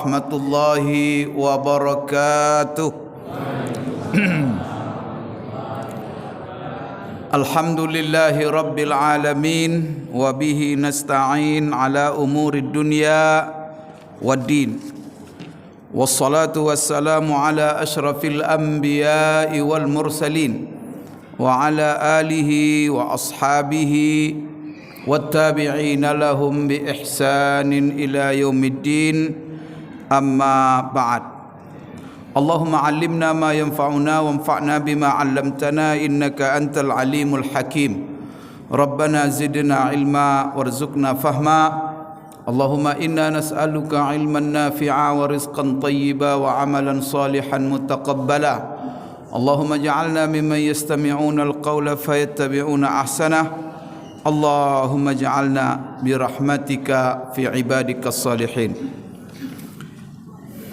warahmatullahi wabarakatuh. Alhamdulillahi rabbil alamin wa bihi nasta'in ala umurid dunya waddin. Wassalatu wassalamu ala ashrafil anbiya'i wal mursalin wa ala alihi wa ashabihi wattabi'ina lahum bi ihsanin ila yaumiddin. Amma ba'd. Allahumma 'allimna ma yanfa'una wanfa'na bima 'allamtana innaka antal alimul hakim. Rabbana zidna ilma warzuqna fahma. Allahumma inna nas'aluka ilman nafi'a wa rizqan tayyiba wa amalan salihan mutaqabbala. Allahumma ja'alna mimman yastami'una al-qawla fayattabi'una ahsanah. Allahumma ja'alna birahmatika fi ibadikas salihin.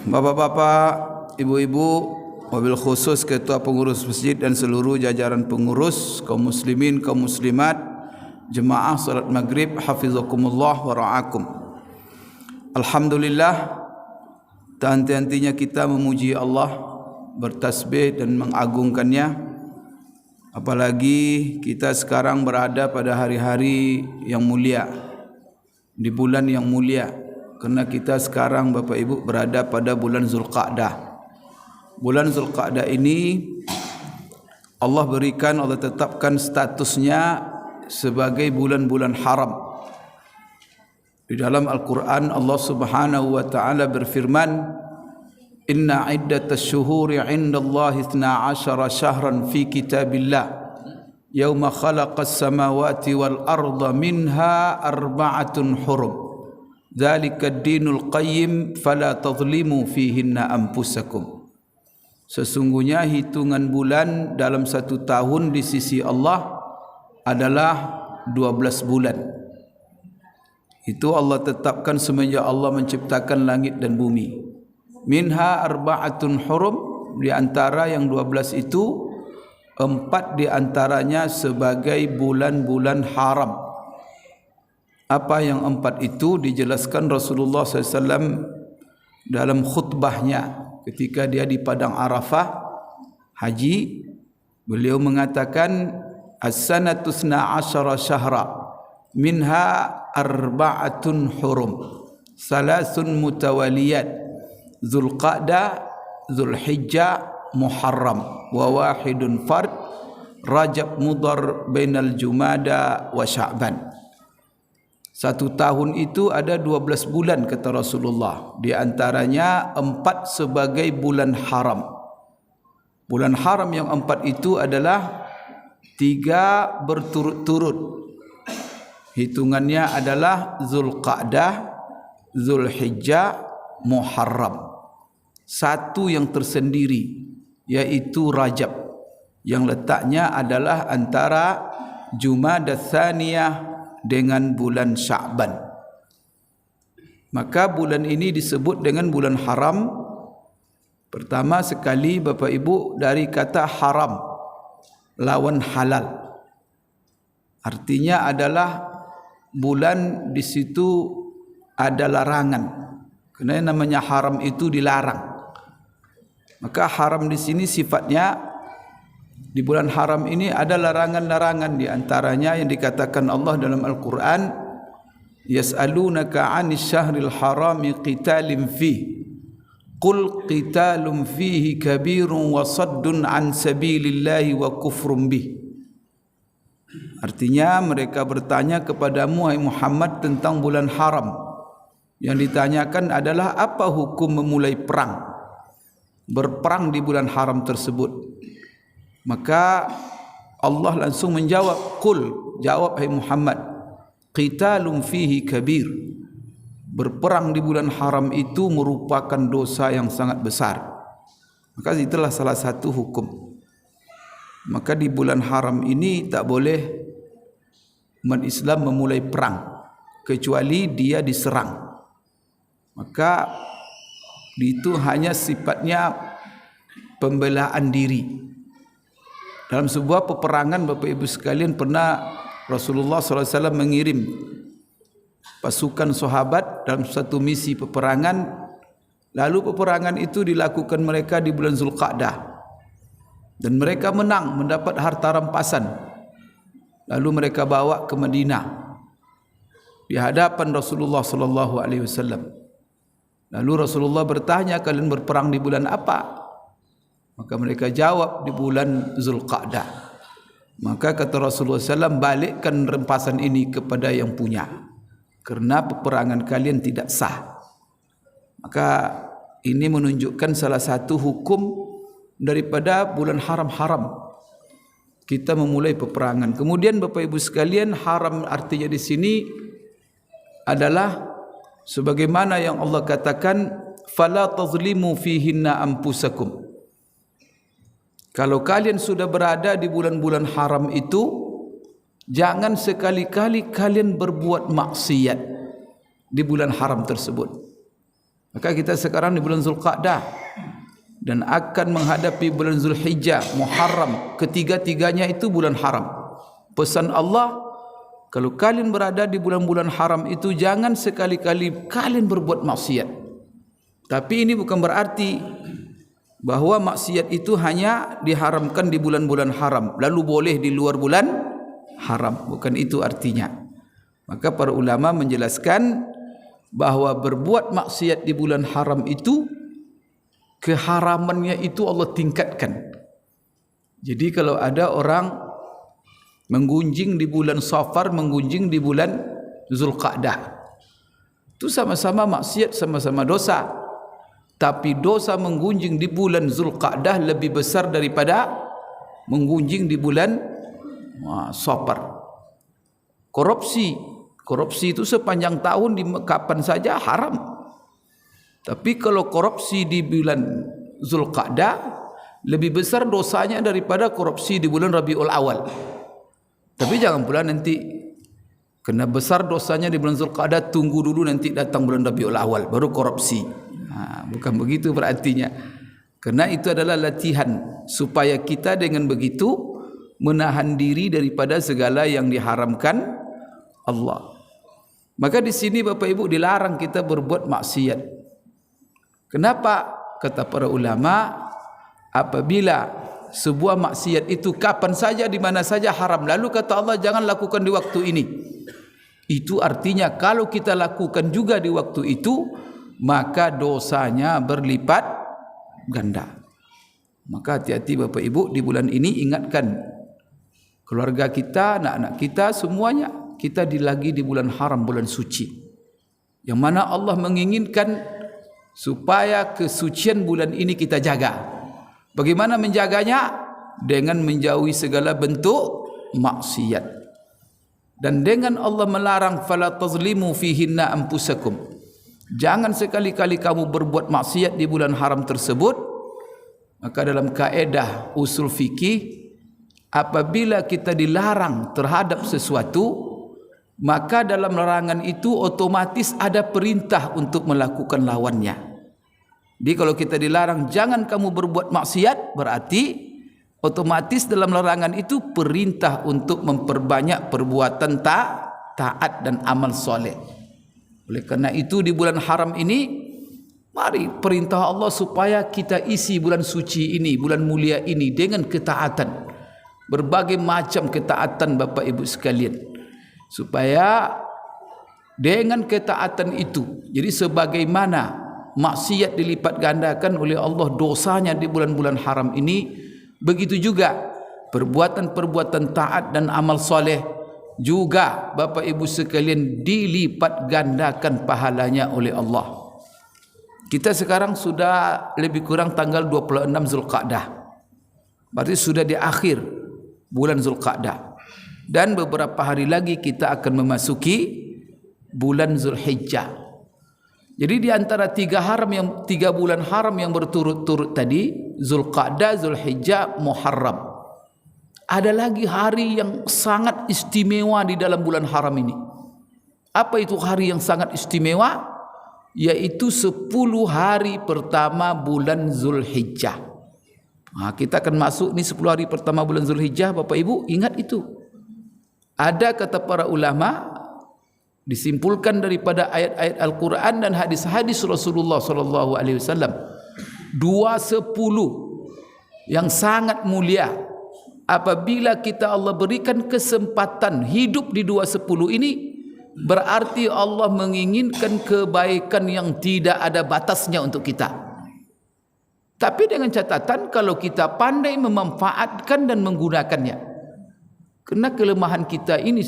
Bapak-bapak, ibu-ibu, wabil khusus ketua pengurus masjid dan seluruh jajaran pengurus, kaum muslimin, kaum muslimat, jemaah salat maghrib, hafizakumullah wa ra'akum. Alhamdulillah, tak henti-hentinya kita memuji Allah, bertasbih dan mengagungkannya. Apalagi kita sekarang berada pada hari-hari yang mulia, di bulan yang mulia, kerana kita sekarang Bapak Ibu berada pada bulan Zulqa'dah. Bulan Zulqa'dah ini Allah berikan, Allah tetapkan statusnya sebagai bulan-bulan haram. Di dalam Al-Quran Allah Subhanahu wa taala berfirman, "Inna 'iddatasy syuhuri 'indallahi 12 syahran fi kitabillah yauma khalaqas samawati wal arda minha arba'atun hurum. Dzalika ad-dinul qayyim fala tadhlimu fihinna anfusakum." Sesungguhnya hitungan bulan dalam satu tahun di sisi Allah adalah 12 bulan. Itu Allah tetapkan semenjak Allah menciptakan langit dan bumi. Minha arba'atun hurum, di antara yang 12 itu 4 di antaranya sebagai bulan-bulan haram. Apa yang 4 itu dijelaskan Rasulullah SAW dalam khutbahnya ketika dia di padang Arafah haji. Beliau mengatakan, as-sanatu 12 syahra minha arba'atun hurum salasun mutawaliyat Zulqa'dah, Zulhijjah, Muharram wa wahidun fard Rajab Mudhar bainal Jumada wa Sya'ban. Satu tahun itu ada 12 bulan kata Rasulullah. Di antaranya 4 sebagai bulan haram. Bulan haram yang 4 itu adalah 3 berturut-turut. Hitungannya adalah Zulqa'dah, Zulhijjah, Muharram. Satu yang tersendiri yaitu Rajab, yang letaknya adalah antara Jumadah Tsaniyah dengan bulan Sya'ban. Maka bulan ini disebut dengan bulan haram. Pertama sekali Bapak Ibu dari kata haram, lawan halal. Artinya adalah bulan di situ ada larangan. Kerana namanya haram itu dilarang. Maka haram di sini sifatnya, di bulan haram ini ada larangan-larangan, di antaranya yang dikatakan Allah dalam Al-Quran, yas'alunaka 'anis syahril harami qitalin fihi qul qitalun fihi kabirun wa saddun 'an sabilillahi wa kufrun bih. Artinya mereka bertanya kepadamu hai Muhammad tentang bulan haram. Yang ditanyakan adalah apa hukum memulai perang, berperang di bulan haram tersebut. Maka Allah langsung menjawab, qul, jawab hai Muhammad, qitalun fihi kabir, berperang di bulan haram itu merupakan dosa yang sangat besar. Maka itulah salah satu hukum. Maka di bulan haram ini tak boleh umat Islam memulai perang kecuali dia diserang. Maka itu hanya sifatnya pembelaan diri. Dalam sebuah peperangan Bapak Ibu sekalian, pernah Rasulullah SAW mengirim pasukan sahabat dalam satu misi peperangan Lalu peperangan itu dilakukan mereka di bulan Zulqa'dah. Dan mereka menang, mendapat harta rampasan. Lalu mereka bawa ke Madinah di hadapan Rasulullah sallallahu alaihi wasallam. Lalu Rasulullah bertanya, kalian berperang di bulan apa? Maka mereka jawab, di bulan Zulqa'dah. Maka kata Rasulullah SAW, balikkan rampasan ini kepada yang punya, kerana peperangan kalian tidak sah. Maka ini menunjukkan salah satu hukum daripada bulan haram-haram kita memulai peperangan. Kemudian Bapak Ibu sekalian, haram artinya di sini adalah sebagaimana yang Allah katakan, fala tazlimu fihinna anfusakum. Kalau kalian sudah berada di bulan-bulan haram itu, jangan sekali-kali kalian berbuat maksiat di bulan haram tersebut. Maka kita sekarang di bulan Zulqa'dah dan akan menghadapi bulan Zulhijjah, Muharram, ketiga-tiganya itu bulan haram. Pesan Allah, kalau kalian berada di bulan-bulan haram itu, jangan sekali-kali kalian berbuat maksiat. Tapi ini bukan berarti bahawa maksiat itu hanya diharamkan di bulan-bulan haram, lalu boleh di luar bulan haram. Bukan itu artinya. Maka para ulama menjelaskan bahawa berbuat maksiat di bulan haram itu, keharamannya itu Allah tingkatkan. Jadi kalau ada orang menggunjing di bulan Safar, menggunjing di bulan Zulqa'dah, itu sama-sama maksiat, sama-sama dosa. Tapi dosa menggunjing di bulan Zulqa'dah lebih besar daripada menggunjing di bulan Safar. Korupsi itu sepanjang tahun, di kapan saja haram. Tapi kalau korupsi di bulan Zulqa'dah, lebih besar dosanya daripada korupsi di bulan Rabiul Awal. Tapi jangan pula nanti kena besar dosanya di bulan Zulqa'dah, tunggu dulu nanti datang bulan Rabiul Awal baru korupsi. Bukan begitu berartinya. Karena itu adalah latihan supaya kita dengan begitu menahan diri daripada segala yang diharamkan Allah. Maka di sini Bapak Ibu dilarang kita berbuat maksiat. Kenapa? Kata para ulama, apabila sebuah maksiat itu kapan saja, di mana saja haram, lalu kata Allah jangan lakukan di waktu ini, itu artinya kalau kita lakukan juga di waktu itu, maka dosanya berlipat ganda. Maka hati-hati Bapak Ibu, di bulan ini ingatkan keluarga kita, anak-anak kita, semuanya kita lagi di bulan haram, bulan suci, yang mana Allah menginginkan supaya kesucian bulan ini kita jaga. Bagaimana menjaganya? Dengan menjauhi segala bentuk maksiat. Dan dengan Allah melarang, fala tazlimu fihinna anfusakum. Jangan sekali-kali kamu berbuat maksiat di bulan haram tersebut. Maka dalam kaedah usul fikih, apabila kita dilarang terhadap sesuatu, maka dalam larangan itu otomatis ada perintah untuk melakukan lawannya. Jadi kalau kita dilarang jangan kamu berbuat maksiat, berarti otomatis dalam larangan itu perintah untuk memperbanyak perbuatan taat dan amal soleh. Oleh kerana itu di bulan haram ini, mari perintah Allah supaya kita isi bulan suci ini, bulan mulia ini dengan ketaatan. Berbagai macam ketaatan Bapak Ibu sekalian. Supaya dengan ketaatan itu, jadi sebagaimana maksiat dilipat gandakan oleh Allah dosanya di bulan-bulan haram ini, begitu juga perbuatan-perbuatan taat dan amal soleh juga Bapak Ibu sekalian dilipat gandakan pahalanya oleh Allah. Kita sekarang sudah lebih kurang tanggal 26 Zulqa'dah, berarti sudah di akhir bulan Zulqa'dah, dan beberapa hari lagi kita akan memasuki bulan Zulhijjah. Jadi di antara tiga bulan haram yang berturut-turut tadi, Zulqa'dah, Zulhijjah, Muharram, ada lagi hari yang sangat istimewa di dalam bulan haram ini. Apa itu hari yang sangat istimewa? Yaitu 10 hari pertama bulan Zulhijjah. Kita akan masuk ni 10 hari pertama bulan Zulhijjah. Bapak Ibu ingat itu. Ada kata para ulama, disimpulkan daripada ayat-ayat Al-Quran dan hadis-hadis Rasulullah SAW. 2/10 yang sangat mulia. Apabila kita Allah berikan kesempatan hidup di 2/10 ini, berarti Allah menginginkan kebaikan yang tidak ada batasnya untuk kita. Tapi dengan catatan kalau kita pandai memanfaatkan dan menggunakannya. Karena kelemahan kita ini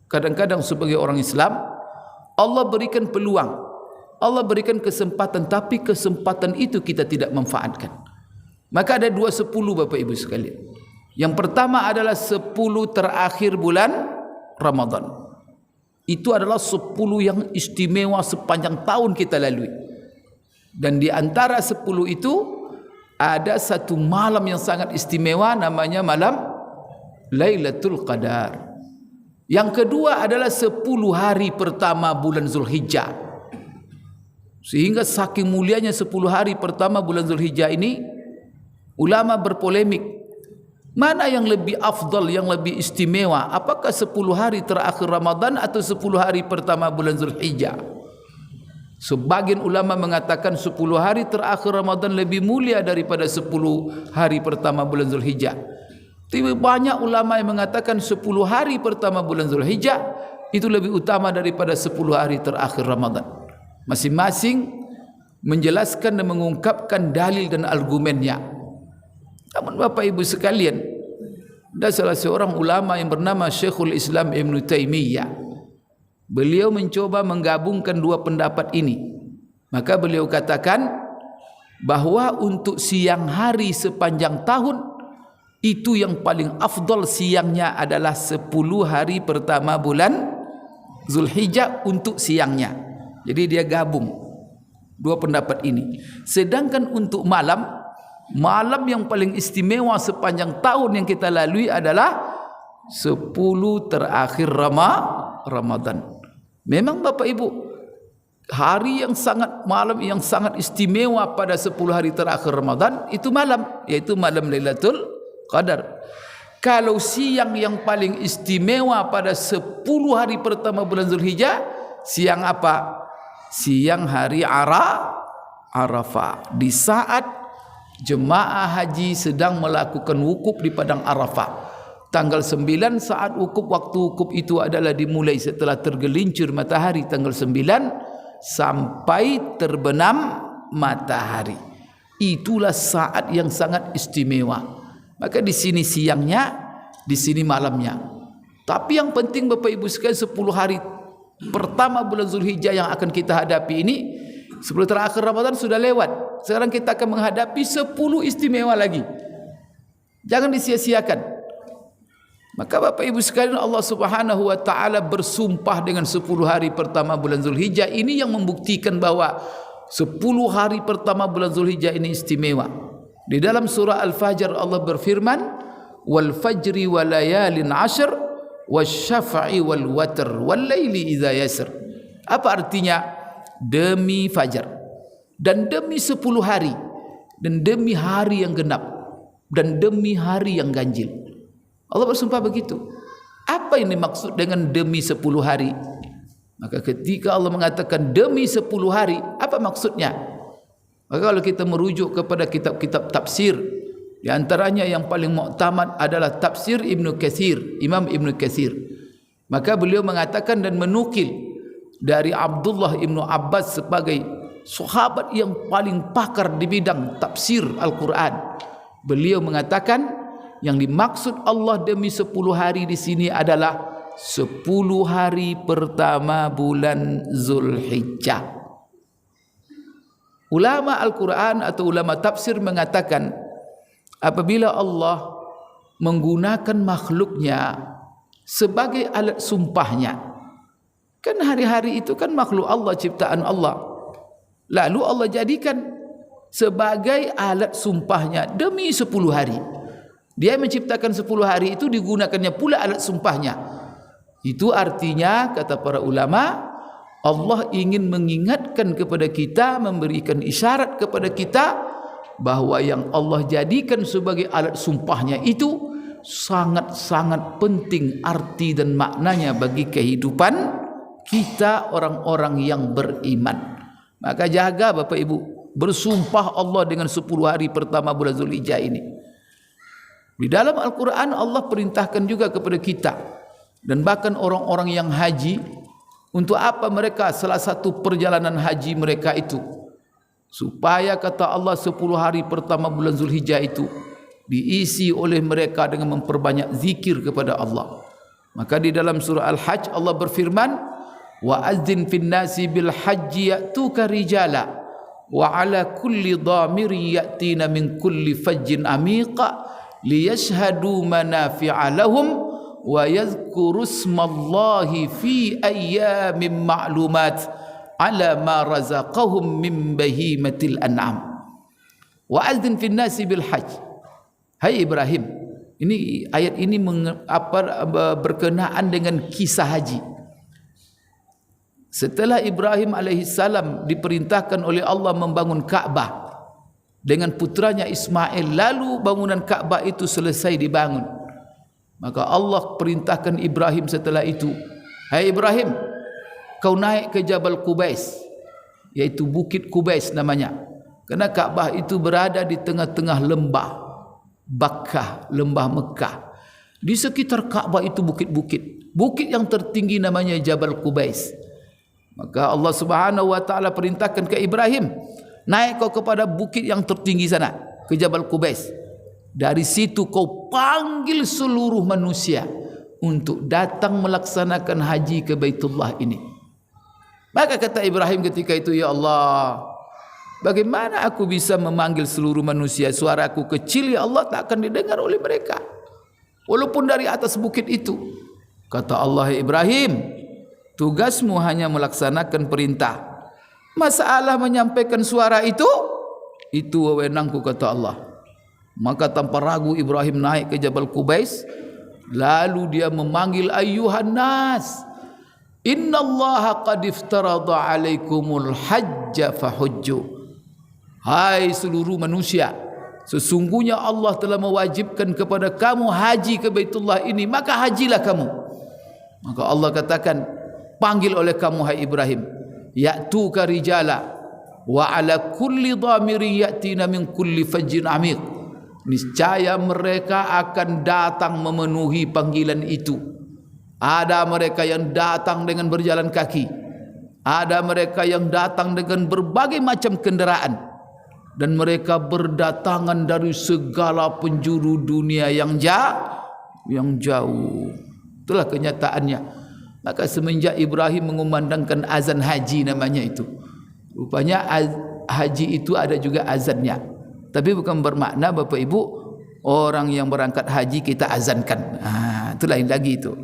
kadang-kadang sebagai orang Islam, Allah berikan peluang, Allah berikan kesempatan, tapi kesempatan itu kita tidak manfaatkan. Maka ada 2/10 Bapak Ibu sekalian. Yang pertama adalah 10 terakhir bulan Ramadan. Itu adalah 10 yang istimewa sepanjang tahun kita lalui. Dan di antara 10 itu ada satu malam yang sangat istimewa, namanya malam Lailatul Qadar. Yang kedua adalah 10 hari pertama bulan Zulhijjah. Sehingga saking mulianya 10 hari pertama bulan Zulhijjah ini, ulama berpolemik, mana yang lebih afdal, yang lebih istimewa, apakah 10 hari terakhir Ramadan atau 10 hari pertama bulan Zulhijjah? Sebagian ulama mengatakan 10 hari terakhir Ramadan lebih mulia daripada 10 hari pertama bulan Zulhijjah. Tapi banyak ulama yang mengatakan 10 hari pertama bulan Zulhijjah itu lebih utama daripada 10 hari terakhir Ramadan. Masing-masing menjelaskan dan mengungkapkan dalil dan argumennya. Namun Bapak Ibu sekalian, ada salah seorang ulama yang bernama Syekhul Islam Ibn Taymiyah. Beliau mencoba menggabungkan dua pendapat ini. Maka beliau katakan bahwa untuk siang hari sepanjang tahun, itu yang paling afdal siangnya adalah 10 hari pertama bulan Zulhijjah untuk siangnya. Jadi dia gabung dua pendapat ini. Sedangkan untuk malam yang paling istimewa sepanjang tahun yang kita lalui adalah 10 terakhir Ramadan. Memang Bapak Ibu, hari yang sangat, malam yang sangat istimewa pada 10 hari terakhir Ramadan itu malam, yaitu malam Lailatul Qadar. Kalau siang yang paling istimewa pada 10 hari pertama bulan Zulhijjah, siang apa? Siang hari Arafah. Di saat jemaah haji sedang melakukan wukuf di padang Arafah. Tanggal 9 saat wukuf, waktu wukuf itu adalah dimulai setelah tergelincir matahari tanggal 9 sampai terbenam matahari. Itulah saat yang sangat istimewa. Maka di sini siangnya, di sini malamnya. Tapi yang penting Bapak Ibu sekalian, 10 hari pertama bulan Zulhijjah yang akan kita hadapi ini, 10 terakhir Ramadan sudah lewat. Sekarang kita akan menghadapi 10 istimewa lagi. Jangan disia-siakan. Maka Bapak Ibu sekalian, Allah Subhanahu wa taala bersumpah dengan 10 hari pertama bulan Zulhijjah ini yang membuktikan bahwa 10 hari pertama bulan Zulhijjah ini istimewa. Di dalam surah Al-Fajr Allah berfirman, "Wal fajri wa layalin 'ashr wasy-syaf'i wal watr wal laili idza yasr." Apa artinya? Demi fajar dan demi 10 hari dan demi hari yang genap dan demi hari yang ganjil. Allah bersumpah begitu. Apa ini maksud dengan demi 10 hari? Maka ketika Allah mengatakan demi 10 hari, apa maksudnya? Maka kalau kita merujuk kepada kitab-kitab tafsir, di antaranya yang paling muktamad adalah tafsir Ibnu Katsir, Imam Ibnu Katsir. Maka beliau mengatakan dan menukil dari Abdullah Ibnu Abbas sebagai sahabat yang paling pakar di bidang tafsir Al-Quran. Beliau mengatakan yang dimaksud Allah demi 10 hari di sini adalah 10 hari pertama bulan Zulhijjah. Ulama Al-Quran atau ulama tafsir mengatakan apabila Allah menggunakan makhluknya sebagai alat sumpahnya, kan hari-hari itu kan makhluk Allah, ciptaan Allah, lalu Allah jadikan sebagai alat sumpahnya demi 10 hari. Dia menciptakan 10 hari itu, digunakannya pula alat sumpahnya. Itu artinya, kata para ulama, Allah ingin mengingatkan kepada kita, memberikan isyarat kepada kita bahwa yang Allah jadikan sebagai alat sumpahnya itu sangat-sangat penting arti dan maknanya bagi kehidupan kita orang-orang yang beriman. Maka jaga Bapak Ibu, bersumpah Allah dengan 10 hari pertama bulan Zulhijjah ini. Di dalam Al-Quran Allah perintahkan juga kepada kita dan bahkan orang-orang yang haji, untuk apa mereka salah satu perjalanan haji mereka itu? Supaya kata Allah 10 hari pertama bulan Zulhijjah itu diisi oleh mereka dengan memperbanyak zikir kepada Allah. Maka di dalam surah Al-Hajj Allah berfirman, wa azzin fin nasi bil hajji ya'tuka rijala wa ala kulli dhamirin ya'tina min kulli fajjin amiqa liyashhadu manafi'a lahum wa yadhkuru ismallahi fi ayyamin ma'lumat ala ma razaqahum min bahimatil an'am. Wa azzin fin nasi bil hajj. Hai Ibrahim, ini ayat ini berkenaan dengan kisah haji. Setelah Ibrahim alaihissalam diperintahkan oleh Allah membangun Ka'bah dengan putranya Ismail, lalu bangunan Ka'bah itu selesai dibangun, maka Allah perintahkan Ibrahim setelah itu, hai Ibrahim, kau naik ke Jabal Qubais, yaitu Bukit Qubais namanya, kerana Ka'bah itu berada di tengah-tengah lembah Bakkah, lembah Mekah. Di sekitar Ka'bah itu bukit-bukit. Bukit yang tertinggi namanya Jabal Qubais. Maka Allah Subhanahu wa taala perintahkan ke Ibrahim, naik kau kepada bukit yang tertinggi sana, ke Jabal Qubais. Dari situ kau panggil seluruh manusia untuk datang melaksanakan haji ke Baitullah ini. Maka kata Ibrahim ketika itu, ya Allah, bagaimana aku bisa memanggil seluruh manusia? Suaraku kecil ya Allah, tak akan didengar oleh mereka walaupun dari atas bukit itu. Kata Allah, Ibrahim, tugasmu hanya melaksanakan perintah. Masalah menyampaikan suara itu wewenangku, kata Allah. Maka tanpa ragu Ibrahim naik ke Jabal Qubais, lalu dia memanggil ayyuhan nas, innallaha qad iftarada alaikumul hajja fahujju. Hai seluruh manusia, sesungguhnya Allah telah mewajibkan kepada kamu haji ke Baitullah ini, maka hajilah kamu. Maka Allah katakan, panggil oleh kamu hai Ibrahim, ya'tuka rijala wa ala kulli dhamirin ya'tina min kulli fajjin amiq. Niscaya mereka akan datang memenuhi panggilan itu. Ada mereka yang datang dengan berjalan kaki, ada mereka yang datang dengan berbagai macam kenderaan, dan mereka berdatangan dari segala penjuru dunia yang jauh. Itulah kenyataannya. Maka semenjak Ibrahim mengumandangkan azan haji namanya itu, rupanya haji itu ada juga azannya. Tapi bukan bermakna Bapak Ibu orang yang berangkat haji kita azankan. Itu lain lagi itu.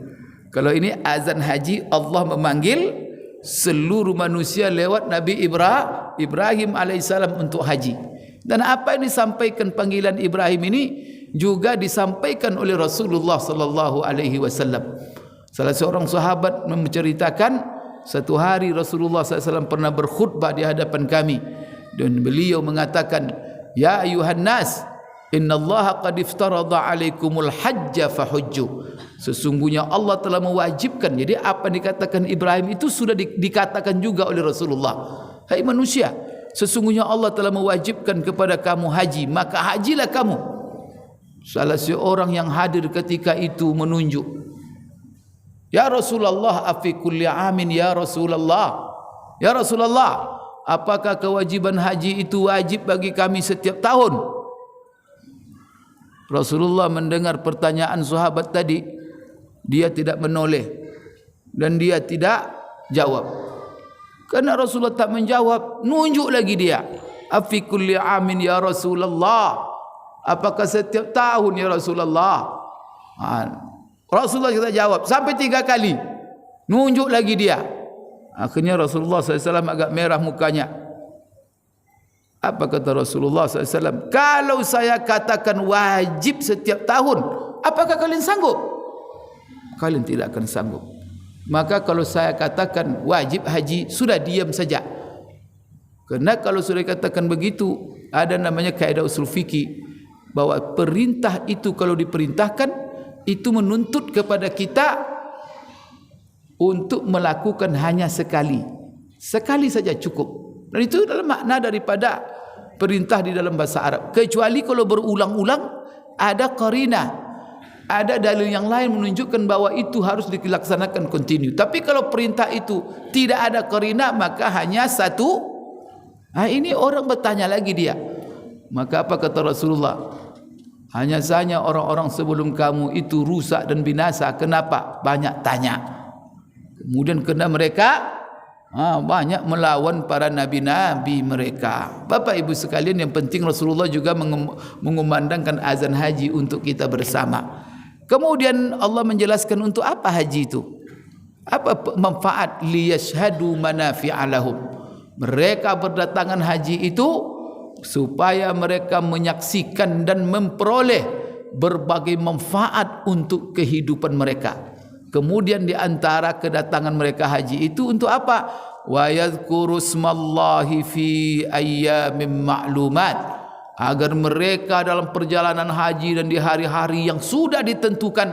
Kalau ini azan haji, Allah memanggil seluruh manusia lewat Nabi Ibrahim alaihissalam untuk haji. Dan apa yang disampaikan panggilan Ibrahim ini juga disampaikan oleh Rasulullah sallallahu alaihi wasallam. Salah seorang sahabat menceritakan, satu hari Rasulullah SAW pernah berkhutbah di hadapan kami, dan beliau mengatakan, ya ayuhan nas, innallaha qad iftarada alaikumul hajja fahujju. Sesungguhnya Allah telah mewajibkan. Jadi apa yang dikatakan Ibrahim itu sudah dikatakan juga oleh Rasulullah. Hai manusia, sesungguhnya Allah telah mewajibkan kepada kamu haji, maka hajilah kamu. Salah seorang yang hadir ketika itu menunjuk, ya Rasulullah, afi kulli amin ya Rasulullah. Ya Rasulullah, apakah kewajiban haji itu wajib bagi kami setiap tahun? Rasulullah mendengar pertanyaan sahabat tadi, dia tidak menoleh dan dia tidak jawab. Karena Rasulullah tak menjawab, nunjuk lagi dia, afi kulli amin ya Rasulullah, apakah setiap tahun ya Rasulullah? Rasulullah kita jawab sampai 3 kali, nunjuk lagi dia. Akhirnya Rasulullah SAW agak merah mukanya. Apa kata Rasulullah SAW? Kalau saya katakan wajib setiap tahun, apakah kalian sanggup? Kalian tidak akan sanggup. Maka kalau saya katakan wajib haji, sudah diam saja. Karena kalau sudah katakan begitu, ada namanya kaidah usul fikih, bahwa perintah itu kalau diperintahkan itu menuntut kepada kita untuk melakukan hanya sekali. Sekali saja cukup. Dan itu adalah makna daripada perintah di dalam bahasa Arab. Kecuali kalau berulang-ulang ada qarinah, ada dalil yang lain menunjukkan bahwa itu harus dilaksanakan kontinu. Tapi kalau perintah itu tidak ada qarinah, maka hanya satu. Ini orang bertanya lagi dia. Maka apa kata Rasulullah? Hanya saja orang-orang sebelum kamu itu rusak dan binasa. Kenapa? Banyak tanya. Kemudian kena mereka banyak melawan para nabi-nabi mereka. Bapak ibu sekalian, yang penting Rasulullah juga mengumandangkan azan haji untuk kita bersama. Kemudian Allah menjelaskan untuk apa haji itu. Apa manfaat? Liyashhadu manafi'a lahum. Mereka berdatangan haji itu supaya mereka menyaksikan dan memperoleh berbagai manfaat untuk kehidupan mereka. Kemudian di antara kedatangan mereka haji itu untuk apa? Wa yadhkuru smallahi fi ayyamin ma'lumat, agar mereka dalam perjalanan haji dan di hari-hari yang sudah ditentukan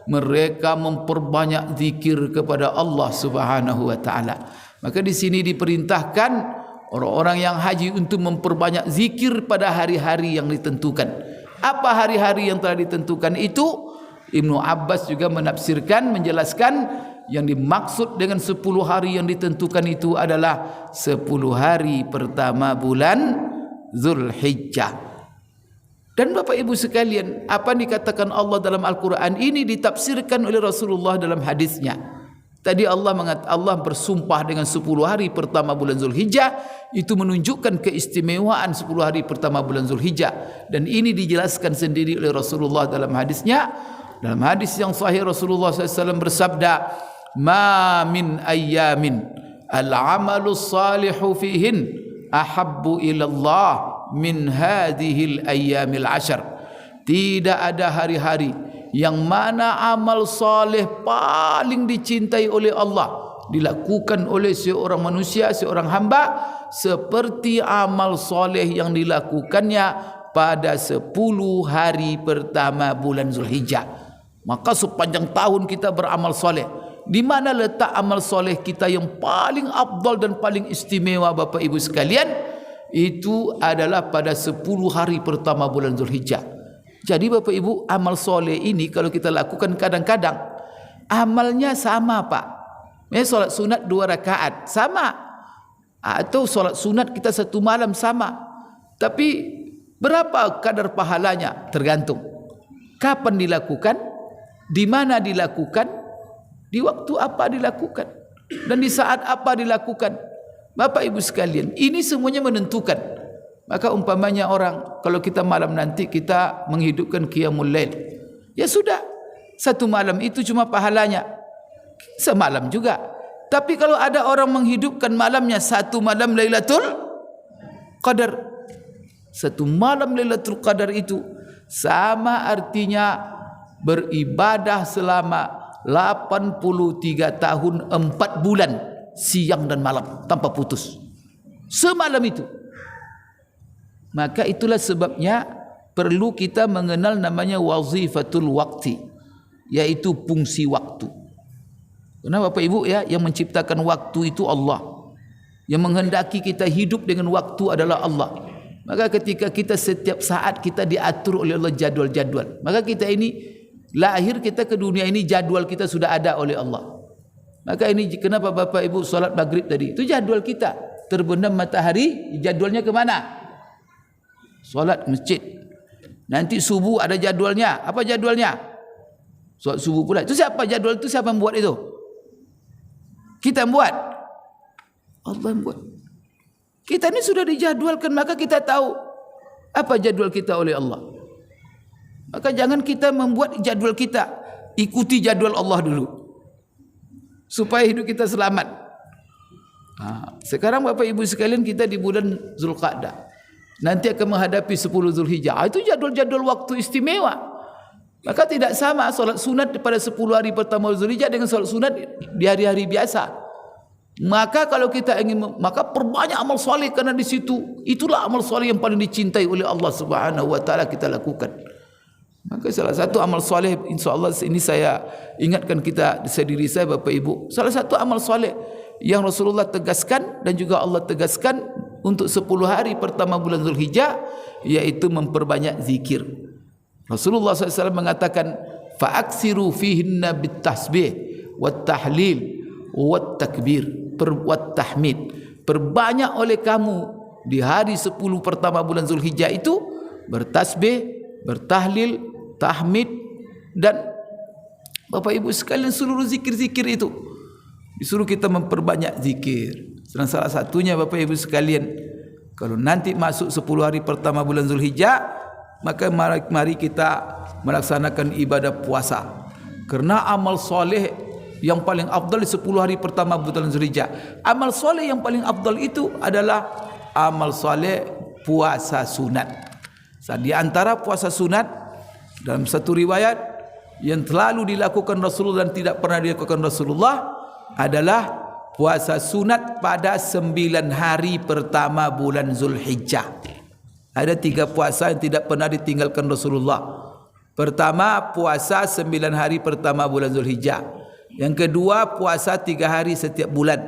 mereka memperbanyak zikir kepada Allah Subhanahu wa taala. Maka di sini diperintahkan orang-orang yang haji untuk memperbanyak zikir pada hari-hari yang ditentukan. Apa hari-hari yang telah ditentukan itu? Ibnu Abbas juga menafsirkan, menjelaskan yang dimaksud dengan 10 hari yang ditentukan itu adalah 10 hari pertama bulan Zulhijjah. Dan Bapak Ibu sekalian, apa yang dikatakan Allah dalam Al-Quran ini ditafsirkan oleh Rasulullah dalam hadisnya. Tadi Allah bersumpah dengan 10 hari pertama bulan Zulhijjah, itu menunjukkan keistimewaan 10 hari pertama bulan Zulhijjah. Dan ini dijelaskan sendiri oleh Rasulullah dalam hadisnya. Dalam hadis yang sahih Rasulullah SAW bersabda, "Ma min ayyamin al-amalu salihu fihin ahabbu ilallah min hadhil ayyamil ashar." Tidak ada hari-hari yang mana amal saleh paling dicintai oleh Allah, dilakukan oleh seorang manusia, seorang hamba, seperti amal saleh yang dilakukannya pada 10 hari pertama bulan Zulhijjah. Maka sepanjang tahun kita beramal soleh. Di mana letak amal soleh kita yang paling afdal dan paling istimewa Bapak Ibu sekalian? Itu adalah pada 10 hari pertama bulan Zulhijjah. Jadi Bapak Ibu, amal soleh ini kalau kita lakukan kadang-kadang amalnya sama Pak. Solat sunat 2 rakaat sama. Atau solat sunat kita 1 malam sama. Tapi berapa kadar pahalanya? Tergantung. Kapan dilakukan? Di mana dilakukan, di waktu apa dilakukan, dan di saat apa dilakukan. Bapak Ibu sekalian, ini semuanya menentukan. Maka umpamanya orang, kalau kita malam nanti kita menghidupkan qiyamul lail, ya sudah, 1 malam itu cuma pahalanya semalam juga. Tapi kalau ada orang menghidupkan malamnya 1 malam Lailatul Qadar, 1 malam Lailatul Qadar itu sama artinya beribadah selama 83 tahun 4 bulan siang dan malam tanpa putus semalam itu. Maka itulah sebabnya perlu kita mengenal namanya wazifatul waqti, yaitu fungsi waktu. Karena Bapak Ibu ya, yang menciptakan waktu itu Allah, yang menghendaki kita hidup dengan waktu adalah Allah. Maka ketika kita setiap saat kita diatur oleh Allah jadwal-jadwal, maka kita ini lahir, kita ke dunia ini jadwal kita sudah ada oleh Allah. Maka ini kenapa Bapak Ibu solat maghrib tadi, itu jadwal kita. Terbenam matahari, jadwalnya ke mana? Solat masjid. Nanti subuh ada jadwalnya. Apa jadwalnya? Solat subuh pula. Itu siapa jadwal itu? Siapa yang buat itu? Kita yang buat. Allah yang buat. Kita ini sudah dijadwalkan, maka kita tahu apa jadwal kita oleh Allah. Maka jangan kita membuat jadwal kita, ikuti jadwal Allah dulu supaya hidup kita selamat. Sekarang Bapak Ibu sekalian, kita di bulan Zulqa'dah, nanti akan menghadapi 10 Zulhijjah. Itu jadwal-jadwal waktu istimewa. Maka tidak sama solat sunat pada 10 hari pertama Zulhijjah dengan solat sunat di hari-hari biasa. Maka kalau kita ingin, maka perbanyak amal soleh, karena di situ itulah amal soleh yang paling dicintai oleh Allah Subhanahu wa taala kita lakukan. Maka salah satu amal soleh, insyaAllah ini saya ingatkan kita, diri saya Bapak Ibu, salah satu amal soleh yang Rasulullah tegaskan dan juga Allah tegaskan untuk 10 hari pertama bulan Zulhijjah, yaitu memperbanyak zikir. Rasulullah SAW mengatakan, fa'aksiru fihinna bitasbih wat tahlil wat takbir wat tahmid. Perbanyak oleh kamu di hari 10 pertama bulan Zulhijjah itu bertasbih, bertahlil, tahmid, dan Bapak Ibu sekalian seluruh zikir-zikir itu disuruh kita memperbanyak zikir. Dan salah satunya Bapak Ibu sekalian, kalau nanti masuk 10 hari pertama bulan Zulhijjah, maka mari kita melaksanakan ibadah puasa. Karena amal soleh yang paling afdal di 10 hari pertama bulan Zulhijjah, amal soleh yang paling afdal itu adalah amal soleh puasa sunat. Di antara puasa sunat, dalam satu riwayat yang selalu dilakukan Rasulullah dan tidak pernah dilakukan Rasulullah adalah puasa sunat pada 9 hari pertama bulan Zulhijjah. Ada 3 puasa yang tidak pernah ditinggalkan Rasulullah. Pertama, puasa 9 hari pertama bulan Zulhijjah. Yang kedua, puasa 3 hari setiap bulan.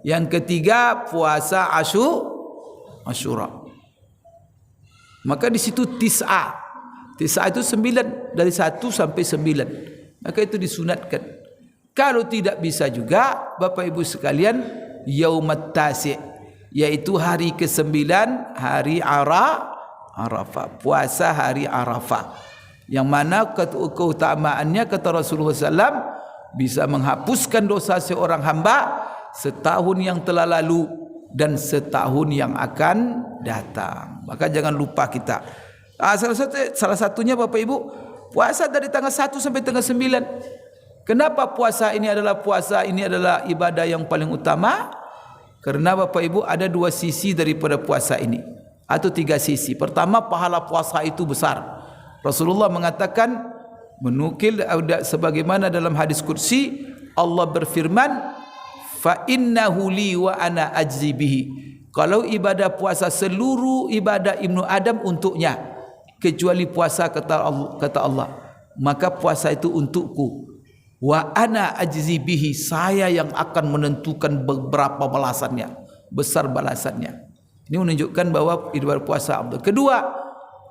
Yang ketiga, puasa Asyura. Maka di situ tis'a itu 9, dari 1 sampai 9. Maka itu disunatkan. Kalau tidak bisa juga Bapak Ibu sekalian, Yaumat Tasi', yaitu hari ke-9, hari Arafah, puasa hari Arafah, yang mana keutamaannya kata Rasulullah SAW bisa menghapuskan dosa seorang hamba setahun yang telah lalu dan setahun yang akan datang. Maka jangan lupa kita. Salah satunya Bapak Ibu, puasa dari tanggal 1 sampai tanggal 9. Kenapa puasa ini adalah ibadah yang paling utama? Karena Bapak Ibu ada 2 sisi daripada puasa ini, atau 3 sisi. Pertama, pahala puasa itu besar. Rasulullah mengatakan, menukil sebagaimana dalam hadis qudsi, Allah berfirman, fa innahu li wa ana ajzi bihi. Kalau ibadah puasa, seluruh ibadah Ibnu Adam untuknya, kecuali puasa kata Allah, maka puasa itu untukku. Wa ana ajzi bihi, saya yang akan menentukan beberapa balasannya, besar balasannya. Ini menunjukkan bahwa ibadah puasa abdul. Kedua,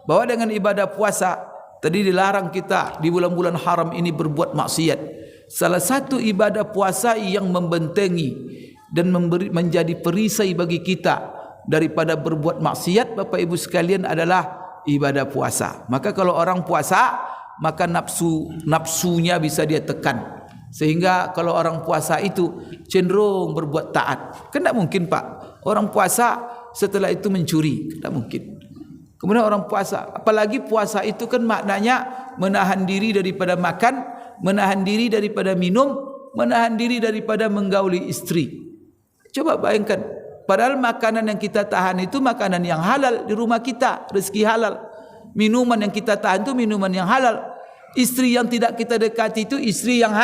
bahwa dengan ibadah puasa tadi dilarang kita di bulan-bulan haram ini berbuat maksiat. Salah satu ibadah puasa yang membentengi dan menjadi perisai bagi kita daripada berbuat maksiat Bapak Ibu sekalian adalah ibadah puasa. Maka kalau orang puasa, maka nafsunya bisa dia tekan, sehingga kalau orang puasa itu cenderung berbuat taat. Kan tidak mungkin Pak orang puasa setelah itu mencuri, tidak mungkin. Kemudian orang puasa, apalagi puasa itu kan maknanya menahan diri daripada makan, menahan diri daripada minum, menahan diri daripada menggauli istri. Coba bayangkan, padahal makanan yang kita tahan itu makanan yang halal di rumah kita, rezeki halal. Minuman yang kita tahan itu minuman yang halal. Istri yang tidak kita dekati itu istri yang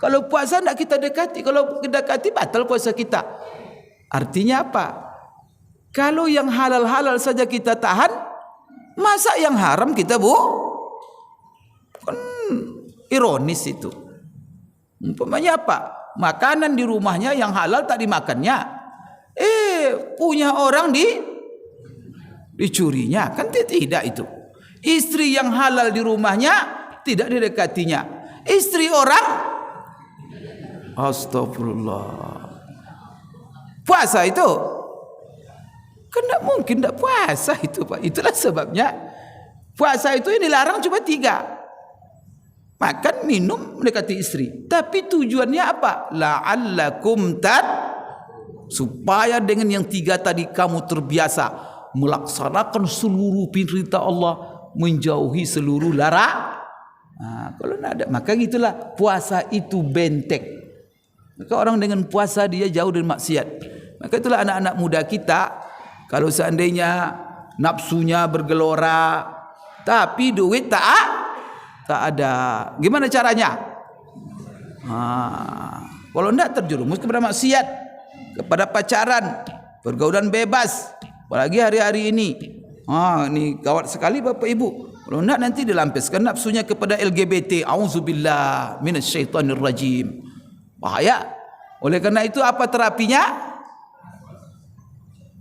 Kalau puasa tidak kita dekati, kalau kita dekati batal puasa kita. Artinya apa? Kalau yang halal-halal saja kita tahan, masa yang haram kita kan ironis itu. Umpamanya apa? Makanan di rumahnya yang halal tak dimakannya, punya orang dicurinya, kan tidak itu. Istri yang halal di rumahnya tidak didekatinya, istri orang, astagfirullah. Puasa itu kan tidak mungkin tidak puasa itu Pak. Itulah sebabnya puasa itu yang dilarang cuma 3: makan, minum, mendekati istri. Tapi tujuannya apa? La'allakum supaya dengan yang 3 tadi kamu terbiasa melaksanakan seluruh perintah Allah, menjauhi seluruh larangan. Kalau tidak ada, maka gitulah puasa itu benteng. Maka orang dengan puasa dia jauh dari maksiat. Maka itulah anak-anak muda kita, kalau seandainya nafsunya bergelora tapi duit tak ada, gimana caranya? Kalau tidak terjerumus kepada maksiat, kepada pacaran, pergaulan bebas, apalagi hari-hari ini. Ini gawat sekali Bapak Ibu. Kalau nak nanti dilampiaskan nafsunya kepada LGBT. Auzubillah minasyaitonir rajim. Bahaya. Oleh kerana itu apa terapinya?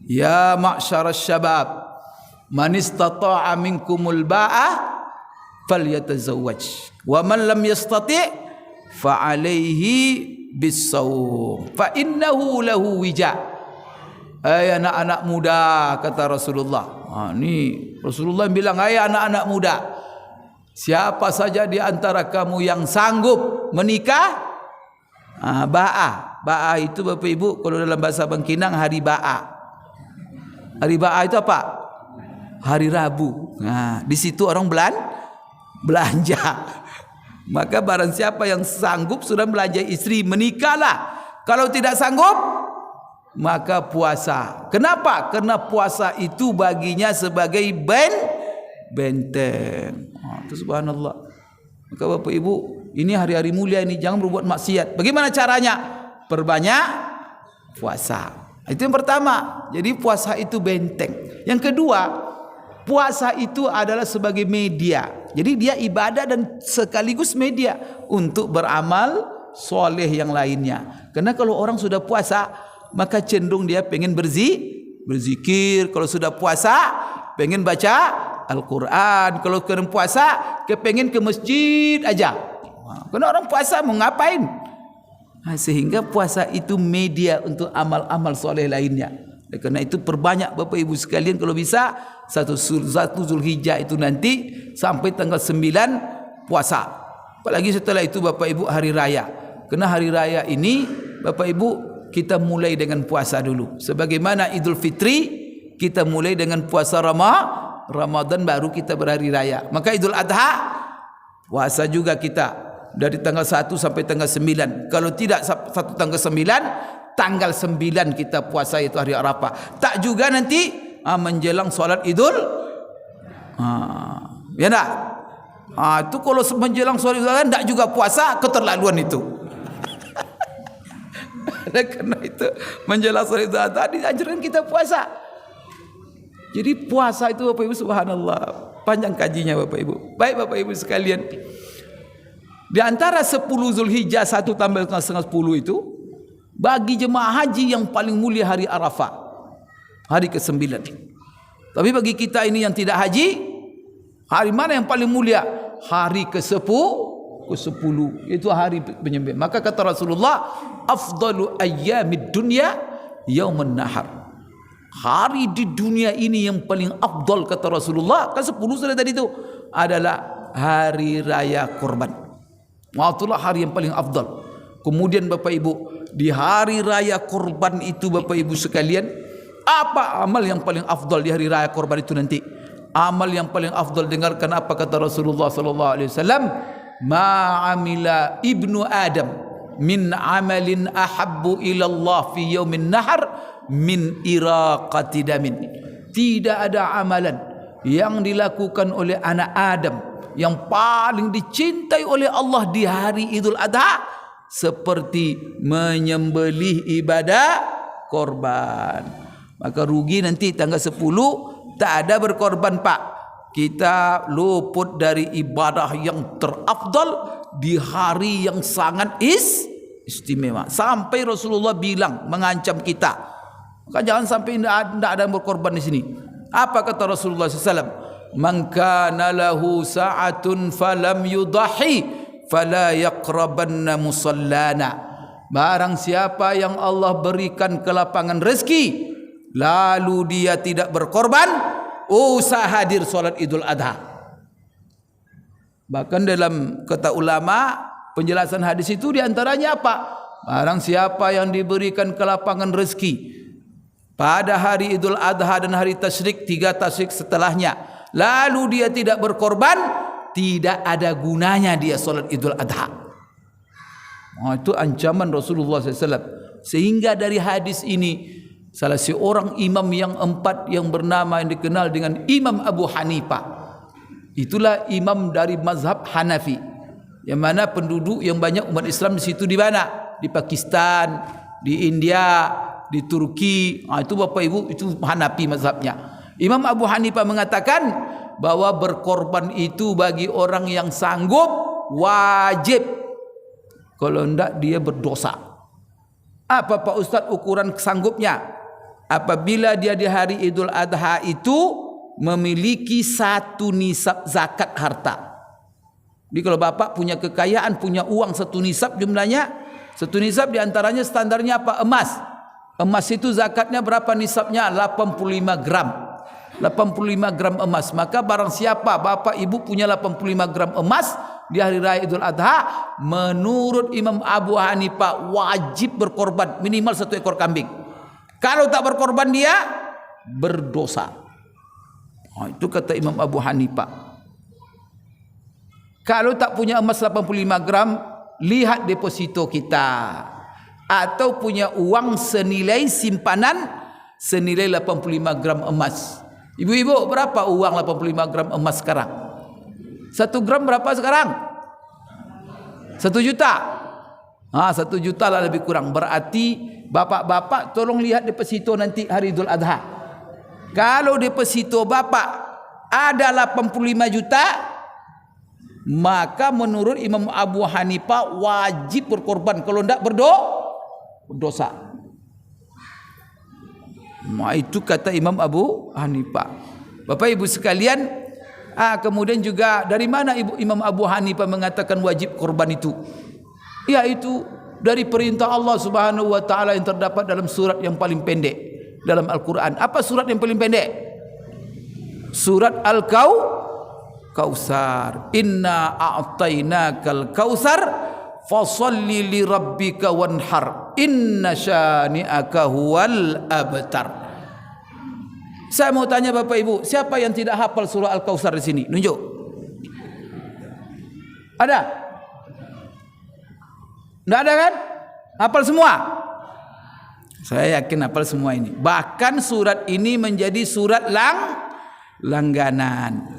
Ya ma'syarasy syabab, man istata'a minkumul ba'ah falyatazawwaj. Wa man lam yastati' fa 'alaihi bis-shaum fa innahu lahu wija'. Hai anak-anak muda, kata Rasulullah. Ni Rasulullah bilang, hai anak-anak muda, siapa saja di antara kamu yang sanggup menikah, ba'ah. Ba'ah itu Bapak Ibu kalau dalam bahasa Bangkinang hari ba'ah. Hari ba'ah itu apa? Hari Rabu. Nah, di situ orang belanja. Maka barang siapa yang sanggup sudah belanja istri, menikahlah. Kalau tidak sanggup, maka puasa. Kenapa? Karena puasa itu baginya sebagai benteng. Itu subhanallah. Maka Bapak Ibu, ini hari-hari mulia ini, jangan berbuat maksiat. Bagaimana caranya? Perbanyak puasa. Itu yang pertama. Jadi puasa itu benteng. Yang kedua, puasa itu adalah sebagai media. Jadi dia ibadah dan sekaligus media untuk beramal soleh yang lainnya. Karena kalau orang sudah puasa, maka cenderung dia pengen berzikir. Kalau sudah puasa, pengen baca Al-Quran. Kalau kena puasa, kepengen ke masjid aja. Karena orang puasa mau ngapain? Sehingga puasa itu media untuk amal-amal soleh lainnya. Karena itu perbanyak Bapak Ibu sekalian, kalau bisa satu Zulhijjah itu nanti sampai tanggal 9 puasa. Apalagi setelah itu Bapak Ibu hari raya. Karena hari raya ini Bapak Ibu kita mulai dengan puasa dulu. Sebagaimana Idul Fitri kita mulai dengan puasa Ramadan, baru kita berhari raya. Maka Idul Adha puasa juga kita dari tanggal 1 sampai tanggal 9. Kalau tidak satu tanggal 9, tanggal 9 kita puasa, itu hari Arafah. Tak juga nanti menjelang solat Idul. Ya tak? Itu kalau menjelang solat Idul tak juga puasa, keterlaluan itu. Karena itu menjelang solat Idul Adha dianjurkan kita puasa. Jadi puasa itu Bapak Ibu subhanallah, panjang kajinya Bapak Ibu. Baik Bapak Ibu sekalian, di antara 10 Zulhijjah 1 tambah setengah 10 itu, bagi jemaah haji yang paling mulia hari Arafah, hari ke-9. Tapi bagi kita ini yang tidak haji, hari mana yang paling mulia? Hari ke-10, itu hari penyembelihan. Maka kata Rasulullah, afdalu ayyamid dunya yaumun nahar. Hari di dunia ini yang paling afdal kata Rasulullah, kan 10 sudah tadi itu, adalah hari raya kurban. Itulah hari yang paling afdal. Kemudian Bapak Ibu, di hari raya kurban itu Bapak Ibu sekalian, apa amal yang paling afdal di hari raya kurban itu nanti? Amal yang paling afdal, dengarkan apa kata Rasulullah sallallahu alaihi wasallam, ma amila ibnu Adam min amalin ahabbu ila Allah fi yaumin nahar min iraqati damin. Tidak ada amalan yang dilakukan oleh anak Adam yang paling dicintai oleh Allah di hari Idul Adha seperti menyembelih ibadah korban. Maka rugi nanti tanggal 10 tak ada berkorban Pak. Kita luput dari ibadah yang terafdal di hari yang sangat istimewa. Sampai Rasulullah bilang, mengancam kita, maka jangan sampai tidak ada yang berkorban di sini. Apa kata Rasulullah SAW? Man kana lahu sa'atun falam yudahi fala yaqrabanna musallana. Barang siapa yang Allah berikan kelapangan rezeki lalu dia tidak berkorban, usah hadir solat Idul Adha. Bahkan dalam kata ulama, penjelasan hadis itu diantaranya apa? Barang siapa yang diberikan kelapangan rezeki pada hari Idul Adha dan hari tasyrik, 3 tasyrik setelahnya, lalu dia tidak berkorban, tidak ada gunanya dia solat Idul Adha. Itu ancaman Rasulullah SAW. Sehingga dari hadis ini, salah seorang imam yang 4 yang bernama, yang dikenal dengan Imam Abu Hanifah, itulah imam dari mazhab Hanafi, yang mana penduduk yang banyak umat Islam di situ di mana? Di Pakistan, di India, di Turki. Itu Bapak Ibu, itu Hanafi mazhabnya. Imam Abu Hanifah mengatakan, bahwa berkorban itu bagi orang yang sanggup wajib. Kalau tidak dia berdosa. Apa Pak Ustaz ukuran sanggupnya? Apabila dia di hari Idul Adha itu memiliki 1 nisab zakat harta. Jadi kalau bapak punya kekayaan, punya uang 1 nisab jumlahnya, 1 nisab diantaranya standarnya apa? Emas. Emas itu zakatnya berapa nisabnya? 85 gram. 85 gram emas. Maka barang siapa bapak ibu punya 85 gram emas di hari raya Idul Adha, menurut Imam Abu Hanifah wajib berkorban minimal 1 ekor kambing. Kalau tak berkorban dia berdosa. Itu kata Imam Abu Hanifah. Kalau tak punya emas 85 gram, lihat deposito kita. Atau punya uang senilai simpanan senilai 85 gram emas. Ibu-ibu, berapa uang 85 gram emas sekarang? 1 gram berapa sekarang? 1 juta. 1 juta lah lebih kurang. Berarti bapak-bapak tolong lihat deposito nanti hari Idul Adha. Kalau deposito bapak ada 85 juta, maka menurut Imam Abu Hanifah wajib berkorban. Kalau tidak berdosa. Itu kata Imam Abu Hanifah. Bapak ibu sekalian, kemudian juga dari mana Imam Abu Hanifah mengatakan wajib korban itu? Yaitu dari perintah Allah Subhanahu wa taala yang terdapat dalam surat yang paling pendek dalam Al-Quran. Apa surat yang paling pendek? Surat Al-Kautsar. Inna a'tainakal kautsar fasalli li rabbika wanhar inna syani'aka huwal abtar. Saya mau tanya Bapak Ibu, siapa yang tidak hafal surah Al-Kautsar di sini? Nunjuk. Ada? Tidak ada kan? Hafal semua? Saya yakin hafal semua ini. Bahkan surat ini menjadi surat langganan.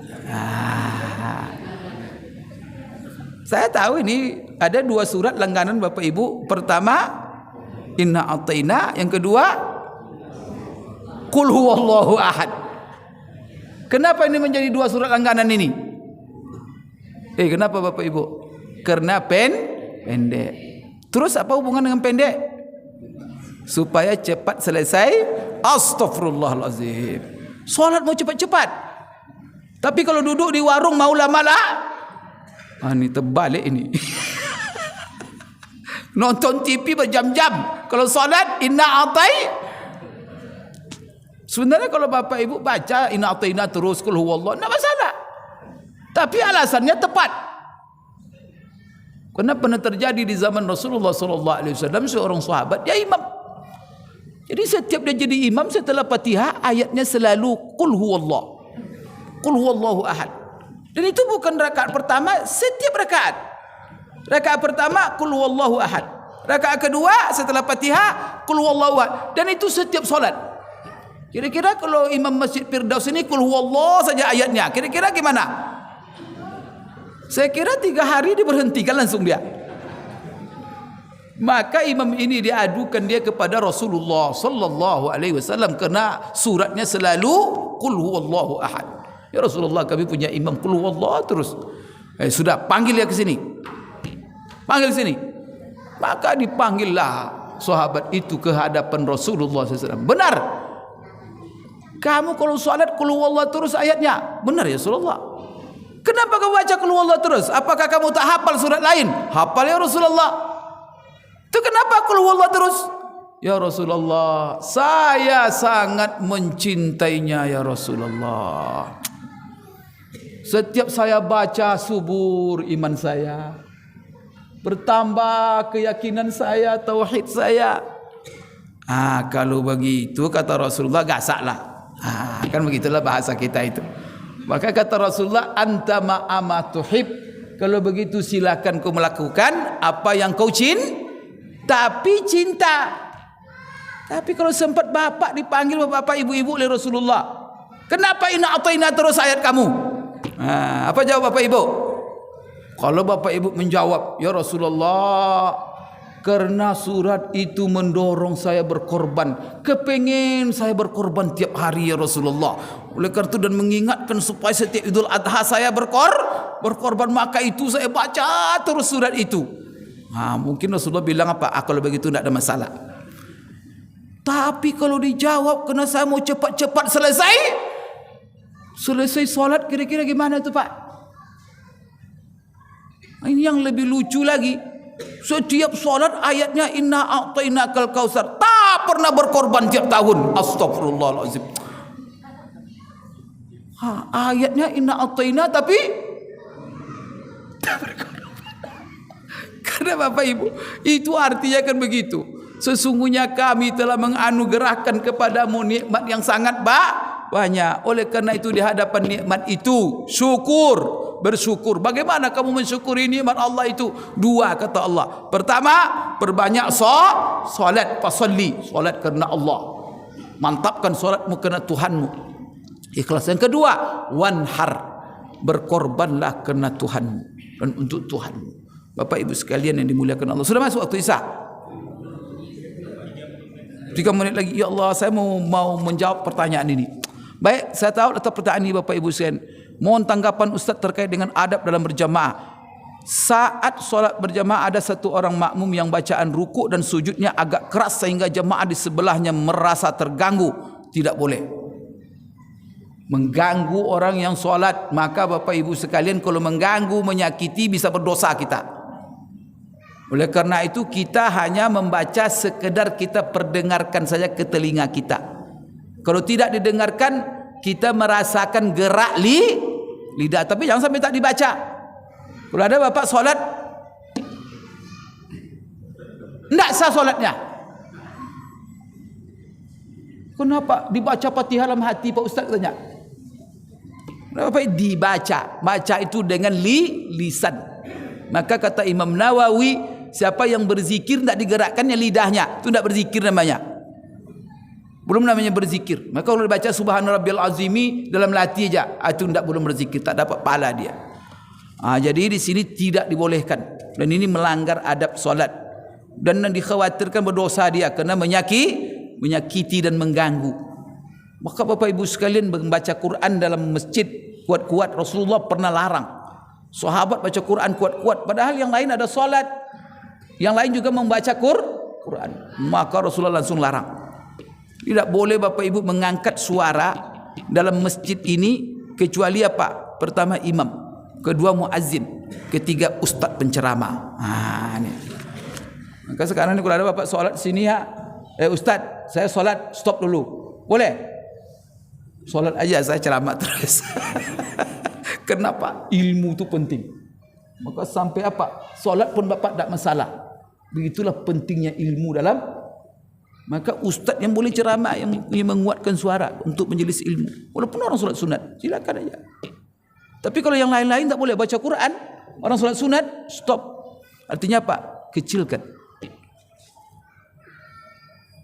Saya tahu ini ada 2 surat langganan Bapak Ibu. Pertama Inna A'taina, yang kedua Qul huwallahu ahad. Kenapa ini menjadi 2 surat langganan ini? Kenapa Bapak Ibu? Karena pendek. Terus apa hubungan dengan pendek? Supaya cepat selesai. Astaghfirullahalazim. Salat mau cepat-cepat. Tapi kalau duduk di warung mau lama-lama, ini terbalik ini. Nonton TV berjam-jam. Kalau solat inna atai. Sebenarnya kalau bapak ibu baca inna ataina terus qul huwallahu, enggak masalah. Tapi alasannya tepat. Karena pernah terjadi di zaman Rasulullah SAW, seorang sahabat dia imam. Jadi setiap dia jadi imam setelah Fatihah ayatnya selalu qul huwallahu. Qul huwallahu ahad. Dan itu bukan rakaat pertama, setiap rakaat. Rakaat pertama qul huwallahu ahad. Rakaat kedua setelah Fatihah qul huwallahu ahad. Dan itu setiap solat. Kira-kira kalau imam Masjid Firdaus ini qul huwallahu saja ayatnya, kira-kira gimana? Saya kira 3 hari diberhentikan langsung dia. Maka imam ini diadukan dia kepada Rasulullah sallallahu alaihi wasallam karena suratnya selalu qul huwallahu ahad. Ya Rasulullah, kami punya imam qul huwallahu terus. Sudah, panggil dia ke sini. Panggil sini. Maka dipanggillah sahabat itu ke hadapan Rasulullah SAW. Benar. Kamu kalau salat qul huwallahu terus ayatnya. Benar ya Rasulullah. Kenapa kamu baca qul huwallahu terus? Apakah kamu tak hafal surat lain? Hafal ya Rasulullah. Itu kenapa qul huwallahu terus? Ya Rasulullah, saya sangat mencintainya ya Rasulullah. Setiap saya baca subur iman saya, bertambah keyakinan saya, tauhid saya. Kalau begitu kata Rasulullah, gasaklah. Kan begitulah bahasa kita itu. Maka kata Rasulullah, anta ma'ama tuhib. Kalau begitu silakan kau melakukan apa yang kau tapi cinta. Tapi kalau sempat bapak dipanggil bapak ibu-ibu oleh Rasulullah, kenapa inna ataina terus ayat kamu? Apa jawab bapak ibu? Kalau bapak ibu menjawab, ya Rasulullah, Karena surat itu mendorong saya berkorban. Kepengen saya berkorban tiap hari ya Rasulullah. Oleh karena itu dan mengingatkan supaya setiap Idul Adha saya berkorban. Maka itu saya baca terus surat itu. Mungkin Rasulullah bilang apa? Kalau begitu tidak ada masalah. Tapi kalau dijawab karena saya mau cepat-cepat selesai solat, kira-kira gimana itu Pak? Ini yang lebih lucu lagi. Setiap solat ayatnya inna a'tainakal kautsar, tak pernah berkorban tiap tahun. Astagfirullahaladzim. Ayatnya inna a'taina tapi tak berkorban. Karena Bapak Ibu, itu artinya kan begitu. Sesungguhnya kami telah menganugerahkan kepadamu nikmat yang sangat banyak. Oleh karena itu di hadapan nikmat itu bersyukur. Bagaimana kamu mensyukuri nikmat Allah itu? Dua kata Allah. Pertama, perbanyak solat, fasalli, solat karena Allah. Mantapkan solatmu karena Tuhanmu. Ikhlas. Yang kedua, wanhar, berkorbanlah karena Tuhanmu dan untuk Tuhanmu. Bapak Ibu sekalian yang dimuliakan Allah. Sudah masuk waktu Isya? 3 menit lagi. Ya Allah, saya mau menjawab pertanyaan ini. Baik, saya tahu letak pertanyaan ini Bapak Ibu sekalian. Mohon tanggapan Ustaz terkait dengan adab dalam berjamaah. Saat solat berjamaah ada satu orang makmum yang bacaan rukuk dan sujudnya agak keras sehingga jemaah di sebelahnya merasa terganggu. Tidak boleh mengganggu orang yang solat. Maka Bapak Ibu sekalian, kalau mengganggu, menyakiti, bisa berdosa kita. Oleh karena itu kita hanya membaca sekedar kita perdengarkan saja ke telinga kita. Kalau tidak didengarkan, kita merasakan gerak lidah, tapi jangan sampai tak dibaca. Kalau ada bapak solat tidak sah solatnya. Kenapa? Dibaca Fatihah dalam hati Pak Ustaz katanya. Kenapa dibaca? Baca itu dengan lisan. Maka kata Imam Nawawi, siapa yang berzikir tidak digerakkannya lidahnya, itu tidak berzikir namanya. Belum namanya berzikir. Maka kalau dibaca Subhana Rabbiyal Azimi dalam latih aja, itu tidak belum berzikir, tak dapat pahala dia. Jadi di sini tidak dibolehkan dan ini melanggar adab solat dan dikhawatirkan berdosa dia kerana menyakiti dan mengganggu. Maka Bapak Ibu sekalian, membaca Quran dalam masjid kuat-kuat Rasulullah pernah larang. Sahabat baca Quran kuat-kuat, padahal yang lain ada solat, yang lain juga membaca Quran. Maka Rasulullah langsung larang. Tidak boleh Bapak Ibu mengangkat suara dalam masjid ini kecuali apa? Pertama imam, kedua muazzin, ketiga ustaz penceramah. Ini. Maka sekarang ini kalau ada Bapak solat sini ya, ustaz, saya solat, stop dulu. Boleh? Solat aja, saya ceramah terus. Kenapa? Ilmu itu penting. Maka sampai apa? Solat pun Bapak tak masalah. Begitulah pentingnya ilmu dalam. Maka ustaz yang boleh ceramah, yang menguatkan suara untuk menjelis ilmu, walaupun orang solat sunat, silakan aja. Tapi kalau yang lain-lain tak boleh baca Quran, orang solat sunat, stop. Artinya apa? Kecilkan.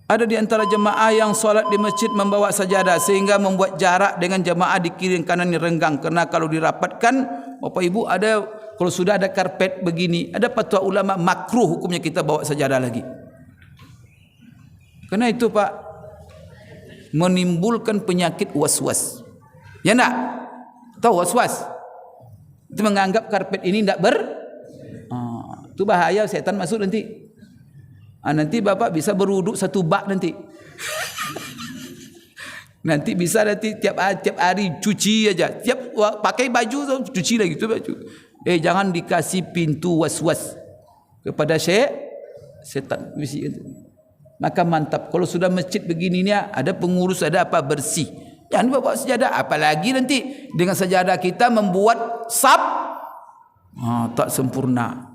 Ada di antara jemaah yang solat di masjid membawa sajadah sehingga membuat jarak dengan jemaah di kiri dan kanan yang renggang. Kerana kalau dirapatkan, Bapak Ibu, ada kalau sudah ada karpet begini, ada fatwa ulama makruh hukumnya kita bawa sajadah lagi. Karena itu Pak, menimbulkan penyakit was-was. Ya enggak? Tahu was-was? Itu menganggap karpet ini tidak itu bahaya, setan masuk nanti. Nanti Bapak bisa berwuduk 1 bak nanti. Nanti bisa nanti tiap hari cuci aja. Tiap pakai baju cuci lagi tu baju. Jangan dikasih pintu was-was kepada setan. Maka mantap. Kalau sudah masjid begini ni ada pengurus, ada apa, bersih. Jangan bawa sajadah. Apalagi nanti dengan sajadah kita membuat tak sempurna.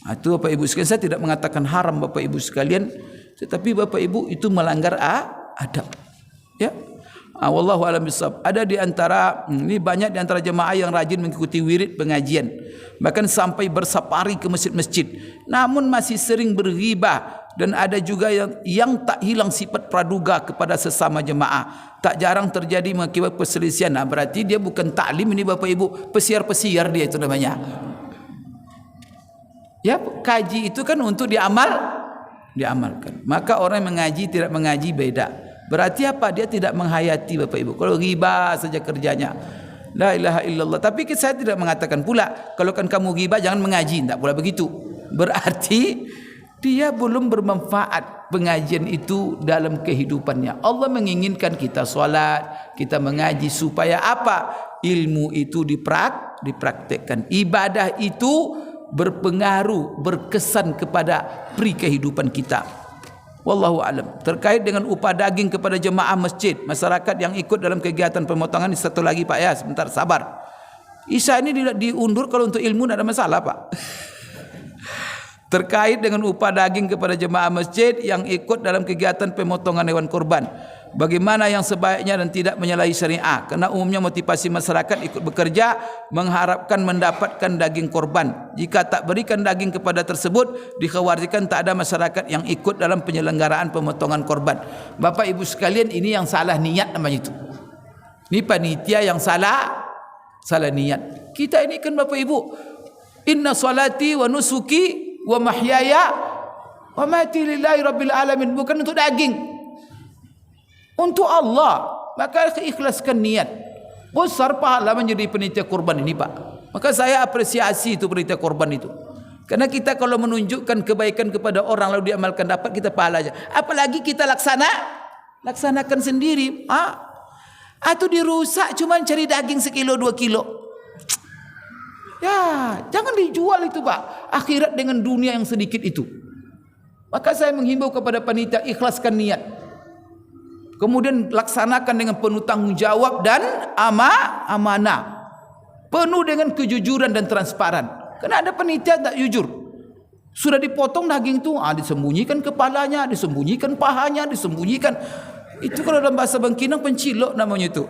Itu Bapak Ibu sekalian, saya tidak mengatakan haram Bapak Ibu sekalian, tetapi Bapak Ibu itu melanggar adab. Ya. Wallahu a'lam bishawab. Ada di antara ini banyak di antara jemaah yang rajin mengikuti wirid pengajian, bahkan sampai bersafari ke masjid-masjid, namun masih sering berghibah, dan ada juga yang tak hilang sifat praduga kepada sesama jemaah. Tak jarang terjadi mengakibat perselisihan. Berarti dia bukan taklim ini Bapak Ibu, pesiar-pesiar dia itu namanya. Ya, kaji itu kan untuk diamalkan. Maka orang yang mengaji tidak mengaji beda. Berarti apa? Dia tidak menghayati Bapak Ibu. Kalau ghibah saja kerjanya, la ilaha illallah. Tapi saya tidak mengatakan pula kalau kan kamu ghibah jangan mengaji, tak pula begitu. Berarti dia belum bermanfaat pengajian itu dalam kehidupannya. Allah menginginkan kita solat, kita mengaji supaya apa? Ilmu itu dipraktekkan. Ibadah itu berpengaruh, berkesan kepada pri kehidupan kita. Wallahu alam. Terkait dengan upah daging kepada jemaah masjid, masyarakat yang ikut dalam kegiatan pemotongan, satu lagi Pak ya, sebentar sabar. Isya ini diundur kalau untuk ilmu tidak ada masalah Pak. Terkait dengan upah daging kepada jemaah masjid yang ikut dalam kegiatan pemotongan hewan kurban, bagaimana yang sebaiknya dan tidak menyalahi syariah? Karena umumnya motivasi masyarakat ikut bekerja mengharapkan mendapatkan daging korban. Jika tak berikan daging kepada tersebut, dikhawatirkan tak ada masyarakat yang ikut dalam penyelenggaraan pemotongan korban. Bapak Ibu sekalian, ini yang salah niat namanya itu. Ini panitia yang salah niat. Kita ini kan Bapak Ibu, inna salati wa nusuki wa mahyaya wa mati lillahi rabbil alamin, bukan untuk daging, untuk Allah. Maka ikhlaskan niat, besar pahala menjadi panitia korban ini Pak. Maka saya apresiasi itu panitia korban itu, karena kita kalau menunjukkan kebaikan kepada orang lalu diamalkan dapat kita pahala aja. Apalagi kita laksanakan sendiri, atau dirusak cuma cari daging 1 kilo 2 kilo. Ya, jangan dijual itu Pak, akhirat dengan dunia yang sedikit itu. Maka saya menghimbau kepada panitia, ikhlaskan niat, kemudian laksanakan dengan penuh tanggung jawab dan amanah, penuh dengan kejujuran dan transparan. Karena ada panitia tak jujur, sudah dipotong daging itu, disembunyikan kepalanya, disembunyikan pahanya, disembunyikan. Itu kalau dalam bahasa Bangkinang pencilok namanya itu.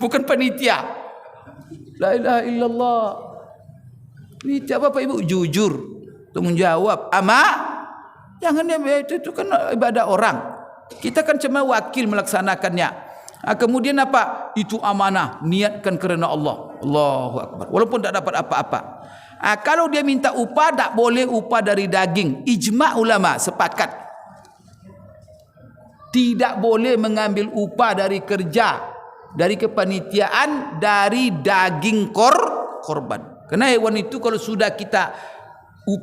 Bukan panitia. La ilaha illallah. Panitia Bapak Ibu jujur, tanggung jawab, jangan itu kan ibadah orang. Kita kan cuma wakil melaksanakannya. Kemudian apa? Itu amanah, niatkan kerana Allah. Allahu Akbar. Walaupun tak dapat apa-apa. Kalau dia minta upah, tak boleh upah dari daging. Ijma' ulama sepakat. Tidak boleh mengambil upah dari kerja, dari kepanitiaan, dari daging korban. Karena hewan itu kalau sudah kita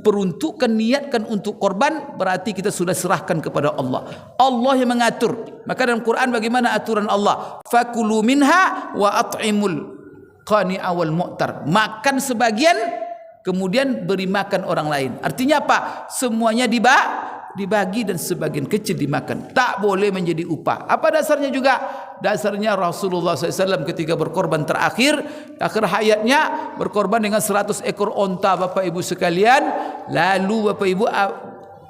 peruntukkan, niatkan untuk korban, berarti kita sudah serahkan kepada Allah. Allah yang mengatur. Maka dalam Quran bagaimana aturan Allah? Fakulu minha wa at'imul qani'a wal mu'tar. Makan sebagian, kemudian beri makan orang lain. Artinya apa? Semuanya dibagi dan sebagian kecil dimakan. Tak boleh menjadi upah. Apa dasarnya juga? Dasarnya Rasulullah SAW ketika berkorban akhir hayatnya berkorban dengan 100 ekor onta Bapak Ibu sekalian. Lalu Bapak Ibu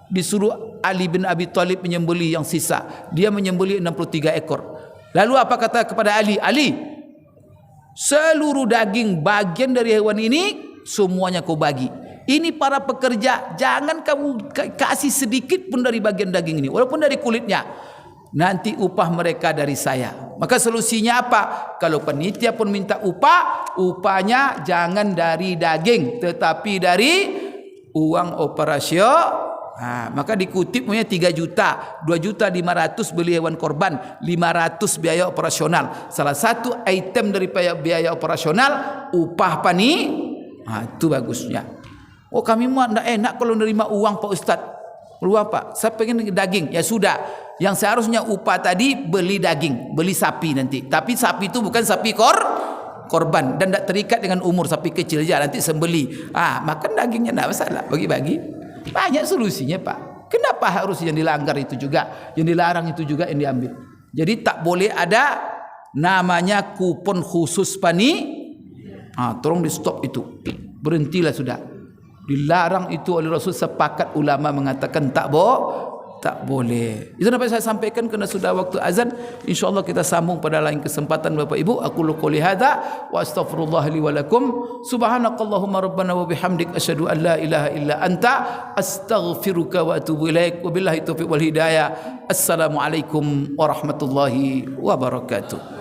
disuruh Ali bin Abi Thalib menyembelih yang sisa. Dia menyembelih 63 ekor. Lalu apa kata kepada Ali? Ali, seluruh daging bagian dari hewan ini semuanya kau bagi. Ini para pekerja, jangan kamu kasih sedikit pun dari bagian daging ini, walaupun dari kulitnya. Nanti upah mereka dari saya. Maka solusinya apa? Kalau panitia pun minta upahnya jangan dari daging, tetapi dari uang operasional. Maka dikutip punya 3 juta, 2.500.000 beli hewan korban, 500 biaya operasional. Salah satu item dari biaya operasional upah itu bagusnya. Oh, kami mah tidak enak kalau menerima uang Pak Ustaz. Uang Pak, saya pengen daging. Ya sudah, yang seharusnya upah tadi beli daging, beli sapi nanti. Tapi sapi itu bukan sapi korban dan tidak terikat dengan umur, sapi kecil saja nanti sembeli. Makan dagingnya tidak masalah, bagi-bagi. Banyak solusinya Pak. Kenapa harus yang dilanggar itu juga, yang dilarang itu juga yang diambil? Jadi tak boleh ada namanya kupon khusus tolong di stop itu. Berhentilah sudah. Dilarang itu oleh Rasul, sepakat ulama mengatakan tak boleh. Itu dapat saya sampaikan kerana sudah waktu azan. InsyaAllah kita sambung pada lain kesempatan Bapak Ibu. Aku qouli hadza wa astaghfirullah li wa lakum. Subhanakallahumma rabbana wa bihamdik asyhadu an la ilaha illa anta astaghfiruka wa atubu ilaik. Wabillahi taufiq wal hidayah. Assalamualaikum warahmatullahi wabarakatuh.